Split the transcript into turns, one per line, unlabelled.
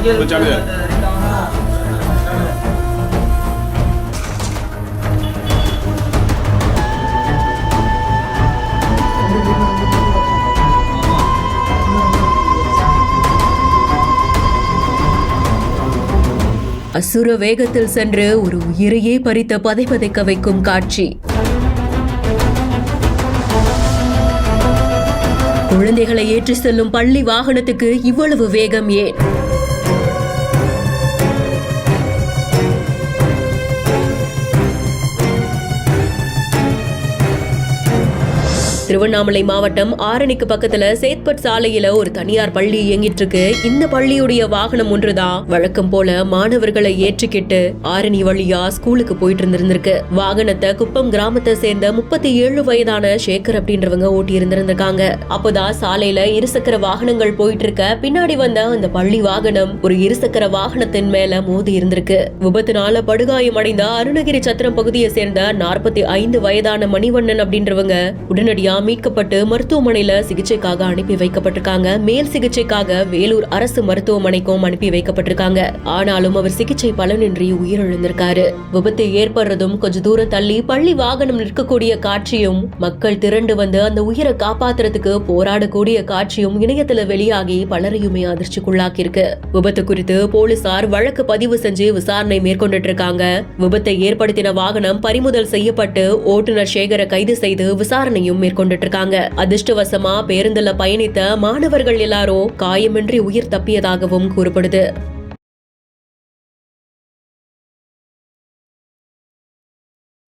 அசுர வேகத்தில் சென்று ஒரு உயிரையே பறித்த பதைபதைக்க வைக்கும் காட்சி. குழந்தைகளை ஏற்றி செல்லும் பள்ளி வாகனத்துக்கு இவ்வளவு வேகம் ஏன்? திருவண்ணாமலை மாவட்டம் ஆரணிக்கு பக்கத்துல சேத்பட் சாலையில ஒரு தனியார் பள்ளி இயங்கிட்டு இருக்கு. இந்த பள்ளியுடைய வாகனம் ஒன்றுதான் வழக்கம் போல மாணவர்களை ஏற்றிக்கிட்டு ஆரணி வழியா ஸ்கூலுக்கு போயிட்டு இருந்திருக்கு. வாகனத்தை குப்பம் கிராமத்தை சேர்ந்த 37 வயதான சேகர் அப்படின்றவங்க ஓட்டி இருந்திருக்காங்க. அப்போதான் சாலையில இருசக்கர வாகனங்கள் போயிட்டு இருக்க பின்னாடி வந்த அந்த பள்ளி வாகனம் ஒரு இருசக்கர வாகனத்தின் மேல மோதி இருந்திருக்கு. விபத்தினால படுகாயம் அடைந்த அருணகிரி சத்திரம் பகுதியை சேர்ந்த 45 வயதான மணிவண்ணன் அப்படின்றவங்க உடனடியா மீட்கப்பட்டு மருத்துவமனையில சிகிச்சைக்காக அனுப்பி வைக்கப்பட்டிருக்காங்க. மேல் சிகிச்சைக்காக வேலூர் அரசு மருத்துவமனைக்கும் அனுப்பி வைக்கப்பட்டிருக்காங்க. ஆனாலும் அவர் சிகிச்சை பலனின்றி உயிரிழந்திருக்காரு. விபத்து ஏற்படுறதும் கொஞ்ச தூரம் தள்ளி பள்ளி வாகனம் நிற்கக்கூடிய காட்சியும் மக்கள் திரண்டு வந்து அந்த உயிரை காப்பாத்துறதுக்கு போராடக்கூடிய காட்சியும் இணையத்துல வெளியாகி பலரையுமே அதிர்ச்சிக்குள்ளாக்கி இருக்கு. விபத்து குறித்து போலீசார் வழக்கு பதிவு செஞ்சு விசாரணை மேற்கொண்டுட்டு இருக்காங்க. விபத்தை ஏற்படுத்தின வாகனம் பறிமுதல் செய்யப்பட்டு ஓட்டுநர் சேகரை கைது செய்து விசாரணையும் மேற்கொண்டு இருக்காங்க. அதிர்ஷ்டவசமா பேருந்துல பயணித்த மாணவர்கள் எல்லாரும் காயமின்றி உயிர் தப்பியதாகவும் கூறப்படுது.